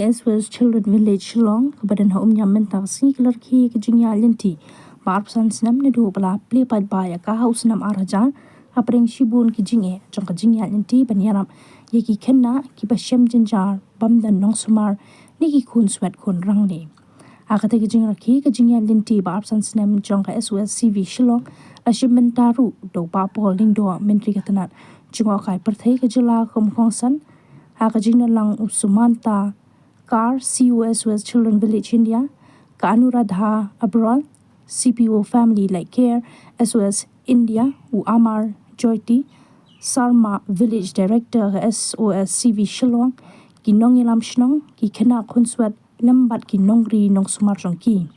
SOS Children Village Shillong kebadan ha Umiam mentak sngi kelarki ke jingya lynti barpsan snem naduh bala ple paidbah ya ka haus nam arajan apreng shibun ki jinge jong ka jingya lynti banyaram yaki khenna ki ba shenphang bamdan nongsynshar ni ki khunswet khun rangni akate ki jingrakhi ke jingya lynti barpsan snem jong ka SOS CV Shillong ashimentaru do ba pol lingdo mentri ka tnad jingo kai perthai ke jila khomkhongsan Hakajingna lang Usumanta Kar SOS Children Village India Ka Anuradha Abroad CPO Family Like Care SOS India U Amar Joyti Sarma Village Director SOS CV Shillong Ki Nongilam Shnong Ki Kena Khunswet Lambat Ki Nongri Nongsumar Jongki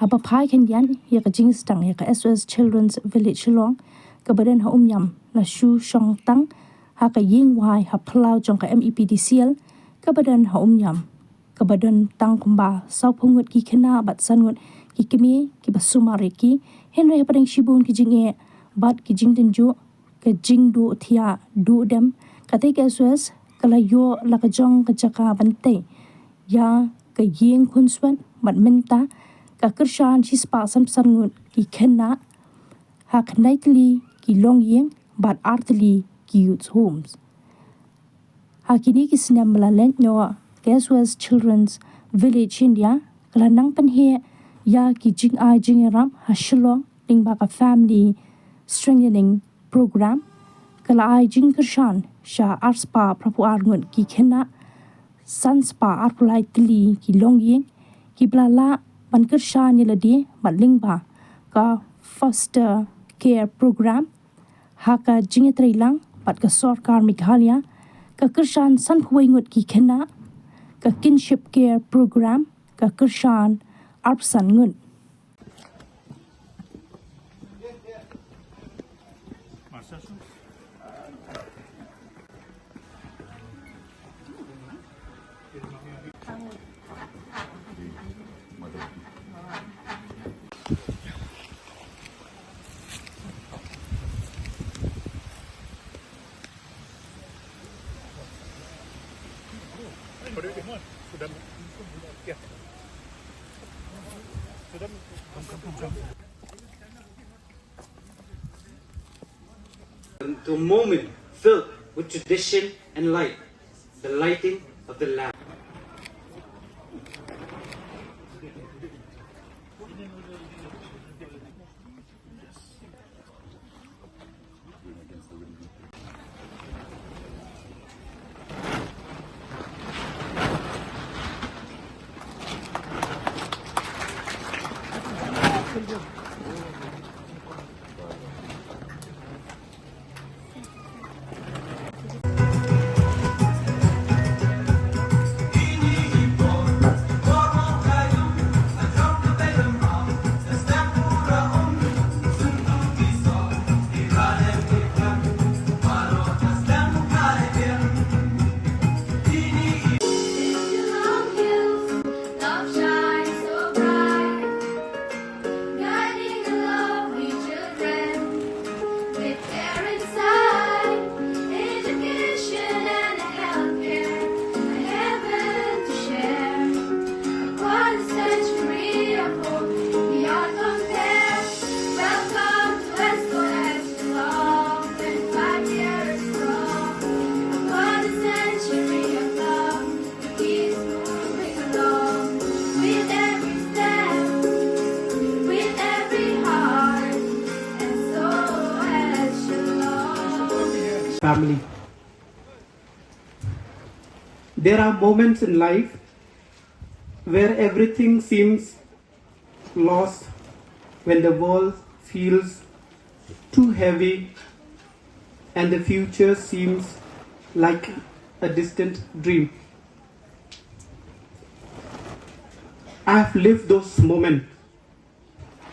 Apa Pai Kenyan Yaka Jingstang Yaka SOS Children's Village Shillong Kabadan Ha Umiam La Shu Shong Tang Haka ïing ha plau jong ka MEPDCL kabadan ha Umiam kabadan tang kumba sau pungut ki kena bat sangut ki kemi ki basumare ki henry padang shibun ki jinge bat ki jingdenju ka jingdu thia du dem kate ka SOS kala yo la ka jong ka chaka bante ya ka ïing khunswet mat menta ka kershan shispa sam sangut ki kena ha knaitli ki long ïing bat artli youth homes. Hakini ki snem malalen no SOS Children's Village India kala nang panhe ya ki jingeram ha Shillong Lyngba ka family strengthening program kala ai jingkershan sha arspa prapu arngun ki khena sanspa arpulai tli ki longying ki blala bankershan yeladi Lyngba ka foster care program haka jingetrailang pat ka sorkar Meghalaya ka kershan san huingut ki khena ka kinship care program ka kershan arpsan ngun To a moment filled with tradition and light, the lighting of the lamp. Family. There are moments in life where everything seems lost, when the world feels too heavy and the future seems like a distant dream. I've lived those moments.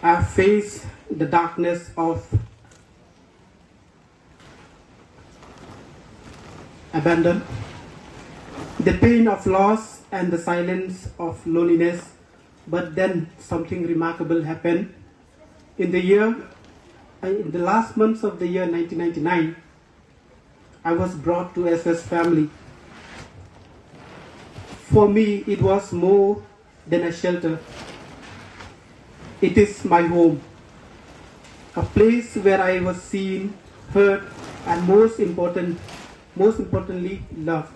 I've faced the darkness of abandon, the pain of loss and the silence of loneliness. But then something remarkable happened. In the last months of the year 1999, I was brought to SOS family. For me, it was more than a shelter. It is my home, a place where I was seen, heard, and most importantly, loved.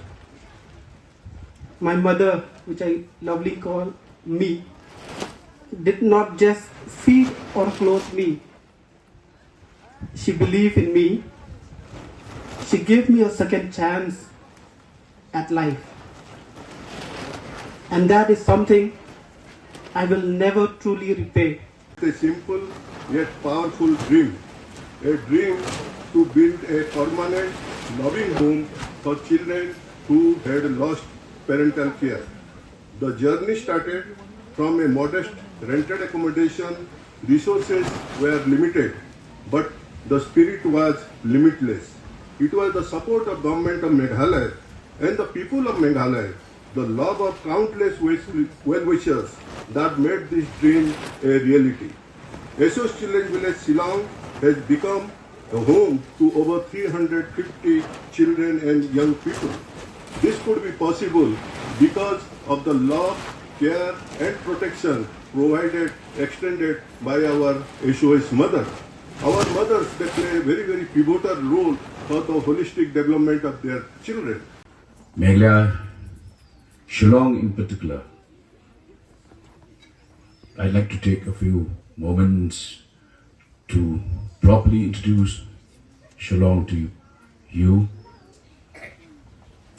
My mother, which I lovingly call me, did not just feed or clothe me. She believed in me. She gave me a second chance at life. And that is something I will never truly repay. A simple yet powerful dream. A dream to build a permanent, loving home for children who had lost parental care. The journey started from a modest rented accommodation. Resources were limited, but the spirit was limitless. It was the support of government of Meghalaya and the people of Meghalaya, the love of countless well-wishers that made this dream a reality. SOS Children's Village Shillong has become a home to over 350 children and young people. This could be possible because of the love, care and protection extended by our SOS mothers. Our mothers, they play a very, very pivotal role for the holistic development of their children. Meghalaya, Shillong in particular, I'd like to take a few moments to properly introduce Shillong to you.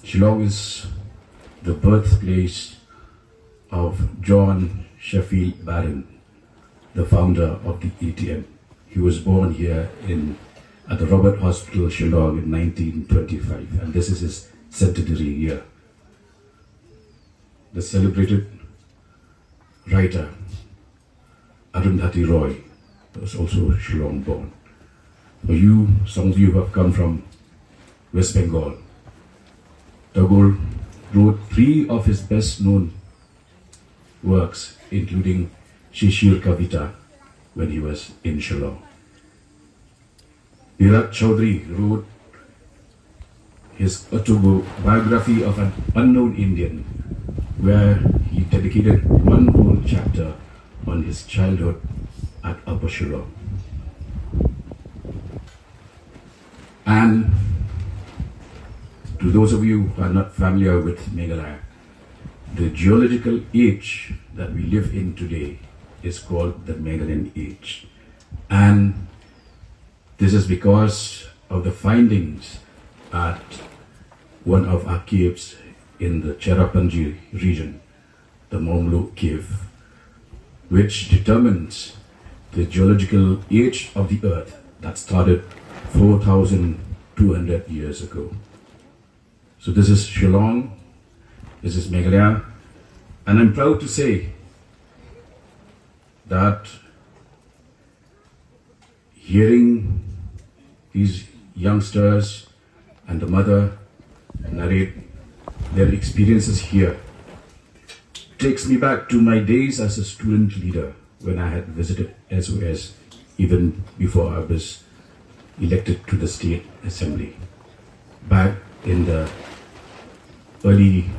Shillong is the birthplace of John Sheffield Barron, the founder of the ATM. He was born here at the Robert Hospital, Shillong in 1925, and this is his centenary year. The celebrated writer Arundhati Roy was also Shillong born. For you, some of you have come from West Bengal. Tagore wrote 3 of his best known works, including Shishir Kavita, when he was in Shillong. Virat Chaudhary wrote his autobiography of an unknown Indian, where he dedicated one whole chapter on his childhood at Upper Shillong. And to those of you who are not familiar with Meghalaya, the geological age that we live in today is called the Meghalayan age. And this is because of the findings at one of our caves in the Cherrapunji region, the Momlo cave, which determines the geological age of the earth that started 4,200 years ago. So this is Shillong, this is Meghalaya, and I'm proud to say that hearing these youngsters and the mother narrate their experiences here takes me back to my days as a student leader when I had visited SOS even before I was elected to the State Assembly back in the early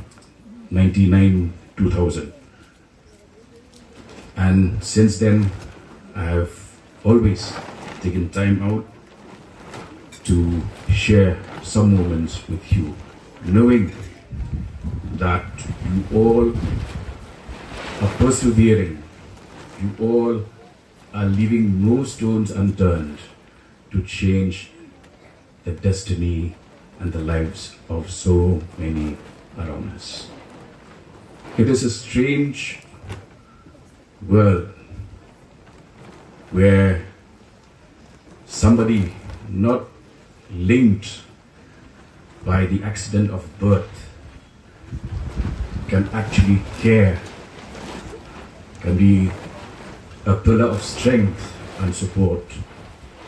99-2000. And since then I have always taken time out to share some moments with you, knowing that you all are persevering, you all are leaving no stones unturned to change the destiny and the lives of so many around us. It is a strange world where somebody not linked by the accident of birth can actually care, can be a pillar of strength and support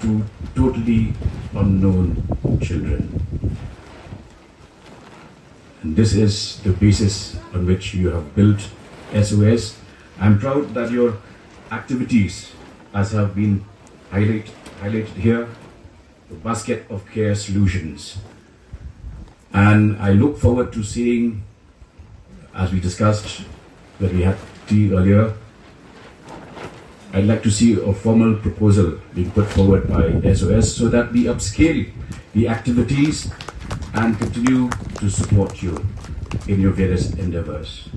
to totally unknown children. And this is the basis on which you have built SOS. I'm proud that your activities, as have been highlighted here, the basket of care solutions. And I look forward to seeing As we discussed when we had tea earlier, I'd like to see a formal proposal being put forward by SOS so that we upscale the activities and continue to support you in your various endeavors.